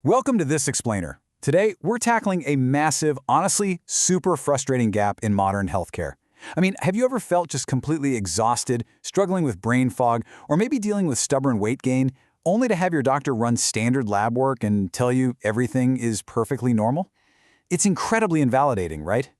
Welcome to This Explainer. Today, we're tackling a massive, honestly, super frustrating gap in modern healthcare. Have you ever felt just completely exhausted, struggling with brain fog, or maybe dealing with stubborn weight gain, only to have your doctor run standard lab work and tell you everything is perfectly normal? It's incredibly invalidating, right?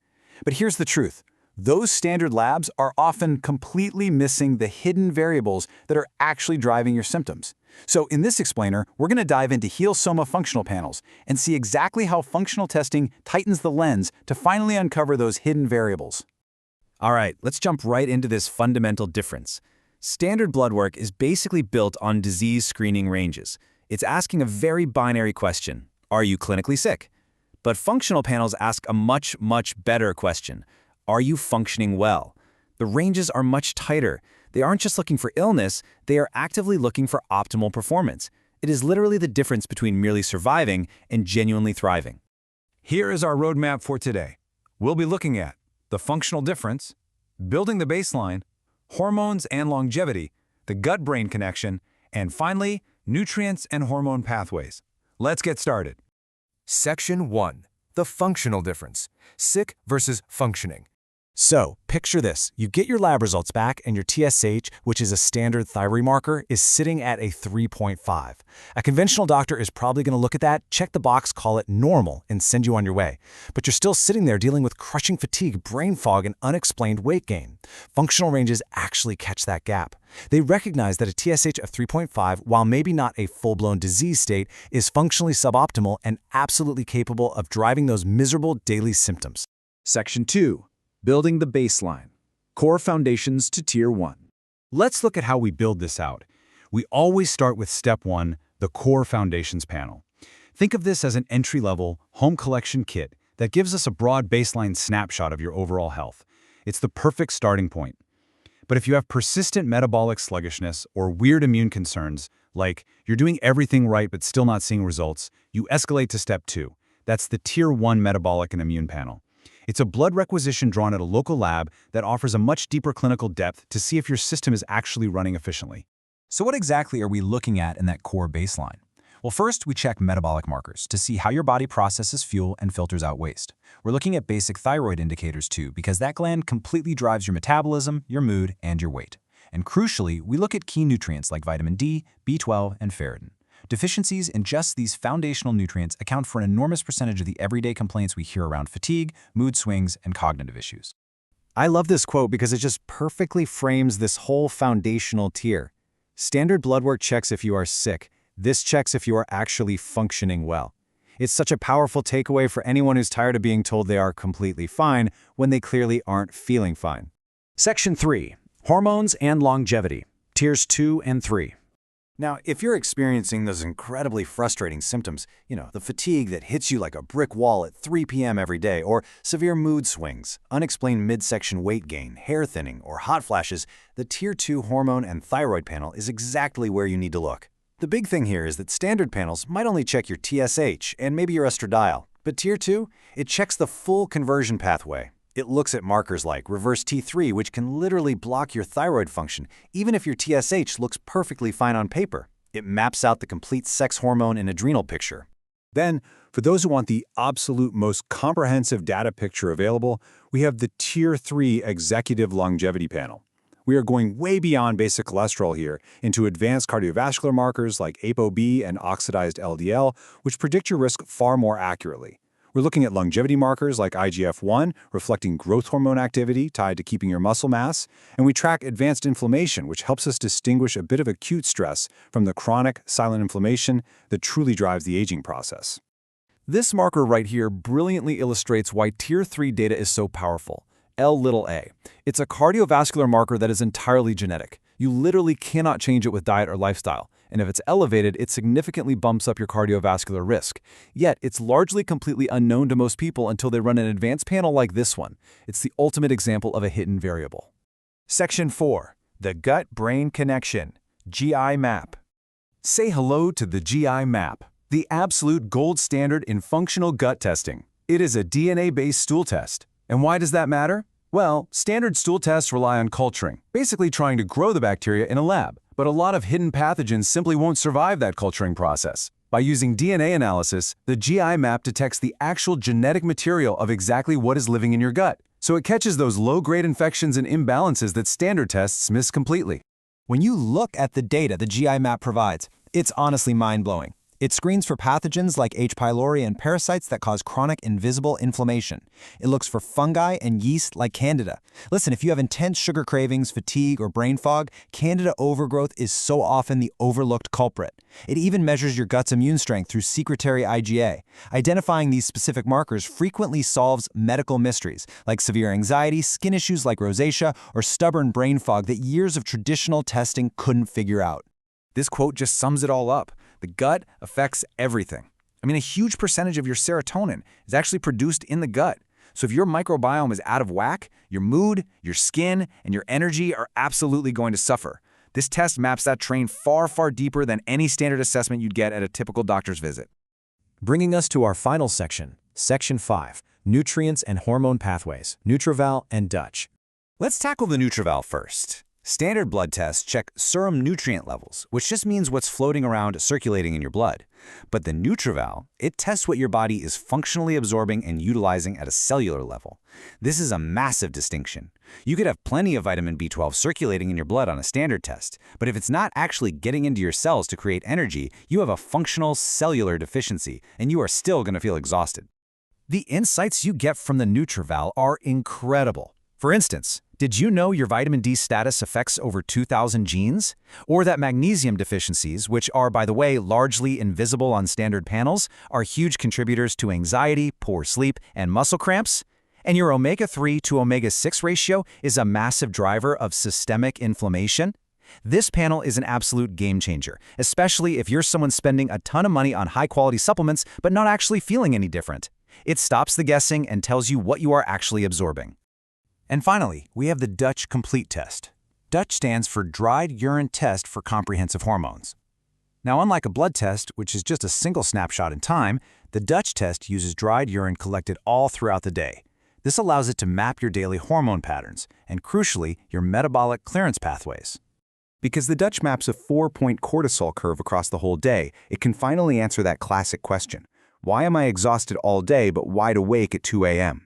But here's the truth. Those standard labs are often completely missing the hidden variables that are actually driving your symptoms. So in this explainer, we're going to dive into HealSoma Functional Panels and see exactly how functional testing tightens the lens to finally uncover those hidden variables. All right, let's jump right into this fundamental difference. Standard blood work is basically built on disease screening ranges. It's asking a very binary question: are you clinically sick? But functional panels ask a much better question: are you functioning well? The ranges are much tighter. They aren't just looking for illness, they are actively looking for optimal performance. It is literally the difference between merely surviving and genuinely thriving. Here is our roadmap for today. We'll be looking at the functional difference, building the baseline, hormones and longevity, the gut-brain connection, and finally, nutrients and hormone pathways. Let's get started. Section 1. The functional difference. Sick versus functioning. So, picture this. You get your lab results back and your TSH, which is a standard thyroid marker, is sitting at a 3.5. A conventional doctor is probably going to look at that, check the box, call it normal, and send you on your way. But you're still sitting there dealing with crushing fatigue, brain fog, and unexplained weight gain. Functional ranges actually catch that gap. They recognize that a TSH of 3.5, while maybe not a full-blown disease state, is functionally suboptimal and absolutely capable of driving those miserable daily symptoms. Section 2. Building the baseline. Core foundations to Tier 1. Let's look at how we build this out. We always start with Step 1, the Core Foundations panel. Think of this as an entry-level, home collection kit that gives us a broad baseline snapshot of your overall health. It's the perfect starting point. But if you have persistent metabolic sluggishness or weird immune concerns, like you're doing everything right but still not seeing results, you escalate to Step 2. That's the Tier 1 metabolic and immune panel. It's a blood requisition drawn at a local lab that offers a much deeper clinical depth to see if your system is actually running efficiently. So what exactly are we looking at in that core baseline? Well, first, we check metabolic markers to see how your body processes fuel and filters out waste. We're looking at basic thyroid indicators too, because that gland completely drives your metabolism, your mood, and your weight. And crucially, we look at key nutrients like vitamin D, B12, and ferritin. Deficiencies in just these foundational nutrients account for an enormous percentage of the everyday complaints we hear around fatigue, mood swings, and cognitive issues. I love this quote because it just perfectly frames this whole foundational tier. Standard blood work checks if you are sick. This checks if you are actually functioning well. It's such a powerful takeaway for anyone who's tired of being told they are completely fine when they clearly aren't feeling fine. Section 3. Hormones and longevity. Tiers 2 and 3. Now, if you're experiencing those incredibly frustrating symptoms, the fatigue that hits you like a brick wall at 3 p.m. every day, or severe mood swings, unexplained midsection weight gain, hair thinning, or hot flashes, the Tier 2 hormone and thyroid panel is exactly where you need to look. The big thing here is that standard panels might only check your TSH and maybe your estradiol, but Tier 2, it checks the full conversion pathway. It looks at markers like reverse T3, which can literally block your thyroid function, even if your TSH looks perfectly fine on paper. It maps out the complete sex hormone and adrenal picture. Then, for those who want the absolute most comprehensive data picture available, we have the Tier 3 Executive Longevity Panel. We are going way beyond basic cholesterol here into advanced cardiovascular markers like ApoB and oxidized LDL, which predict your risk far more accurately. We're looking at longevity markers like IGF-1, reflecting growth hormone activity tied to keeping your muscle mass, and we track advanced inflammation, which helps us distinguish a bit of acute stress from the chronic, silent inflammation that truly drives the aging process. This marker right here brilliantly illustrates why Tier 3 data is so powerful. L-A. It's a cardiovascular marker that is entirely genetic. You literally cannot change it with diet or lifestyle. And if it's elevated, it significantly bumps up your cardiovascular risk. Yet, it's largely completely unknown to most people until they run an advanced panel like this one. It's the ultimate example of a hidden variable. Section 4. The gut-brain connection. GI map. Say hello to the GI map, the absolute gold standard in functional gut testing. It is a DNA-based stool test. And why does that matter? Well, standard stool tests rely on culturing, basically trying to grow the bacteria in a lab. But a lot of hidden pathogens simply won't survive that culturing process. By using DNA analysis, the GI map detects the actual genetic material of exactly what is living in your gut, so it catches those low-grade infections and imbalances that standard tests miss completely. When you look at the data the GI map provides, it's honestly mind-blowing. It screens for pathogens like H. pylori and parasites that cause chronic invisible inflammation. It looks for fungi and yeast like Candida. Listen, if you have intense sugar cravings, fatigue, or brain fog, Candida overgrowth is so often the overlooked culprit. It even measures your gut's immune strength through secretory IgA. Identifying these specific markers frequently solves medical mysteries, like severe anxiety, skin issues like rosacea, or stubborn brain fog that years of traditional testing couldn't figure out. This quote just sums it all up. The gut affects everything. I mean, a huge percentage of your serotonin is actually produced in the gut. So if your microbiome is out of whack, your mood, your skin, and your energy are absolutely going to suffer. This test maps that train far, far deeper than any standard assessment you'd get at a typical doctor's visit. Bringing us to our final section, Section 5, Nutrients and Hormone Pathways, NutrEval and Dutch. Let's tackle the NutrEval first. Standard blood tests check serum nutrient levels, which just means what's floating around circulating in your blood. But the NutrEval, it tests what your body is functionally absorbing and utilizing at a cellular level. This is a massive distinction. You could have plenty of vitamin B12 circulating in your blood on a standard test, but if it's not actually getting into your cells to create energy, you have a functional cellular deficiency, and you are still going to feel exhausted. The insights you get from the NutrEval are incredible. For instance, did you know your vitamin D status affects over 2,000 genes? Or that magnesium deficiencies, which are, by the way, largely invisible on standard panels, are huge contributors to anxiety, poor sleep, and muscle cramps? And your omega-3 to omega-6 ratio is a massive driver of systemic inflammation? This panel is an absolute game changer, especially if you're someone spending a ton of money on high-quality supplements but not actually feeling any different. It stops the guessing and tells you what you are actually absorbing. And finally, we have the Dutch Complete Test. Dutch stands for Dried Urine Test for Comprehensive Hormones. Now, unlike a blood test, which is just a single snapshot in time, the Dutch test uses dried urine collected all throughout the day. This allows it to map your daily hormone patterns and, crucially, your metabolic clearance pathways. Because the Dutch maps a 4-point cortisol curve across the whole day, it can finally answer that classic question: why am I exhausted all day but wide awake at 2 a.m.?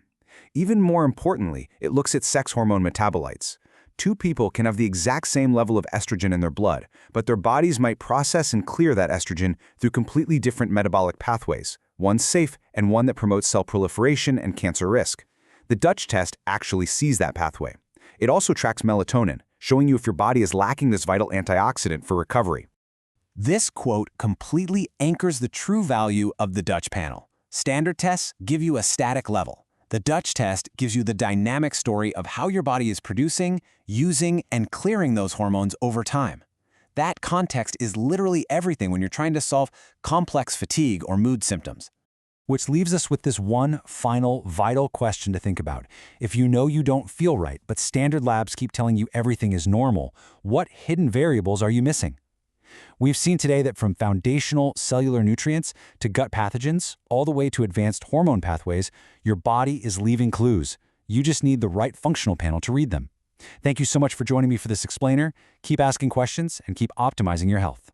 Even more importantly, it looks at sex hormone metabolites. Two people can have the exact same level of estrogen in their blood, but their bodies might process and clear that estrogen through completely different metabolic pathways, one safe and one that promotes cell proliferation and cancer risk. The Dutch test actually sees that pathway. It also tracks melatonin, showing you if your body is lacking this vital antioxidant for recovery. This quote completely anchors the true value of the Dutch panel. Standard tests give you a static level. The Dutch test gives you the dynamic story of how your body is producing, using, and clearing those hormones over time. That context is literally everything when you're trying to solve complex fatigue or mood symptoms. Which leaves us with this one final vital question to think about. If you know you don't feel right, but standard labs keep telling you everything is normal, what hidden variables are you missing? We've seen today that from foundational cellular nutrients to gut pathogens, all the way to advanced hormone pathways, your body is leaving clues. You just need the right functional panel to read them. Thank you so much for joining me for this explainer. Keep asking questions and keep optimizing your health.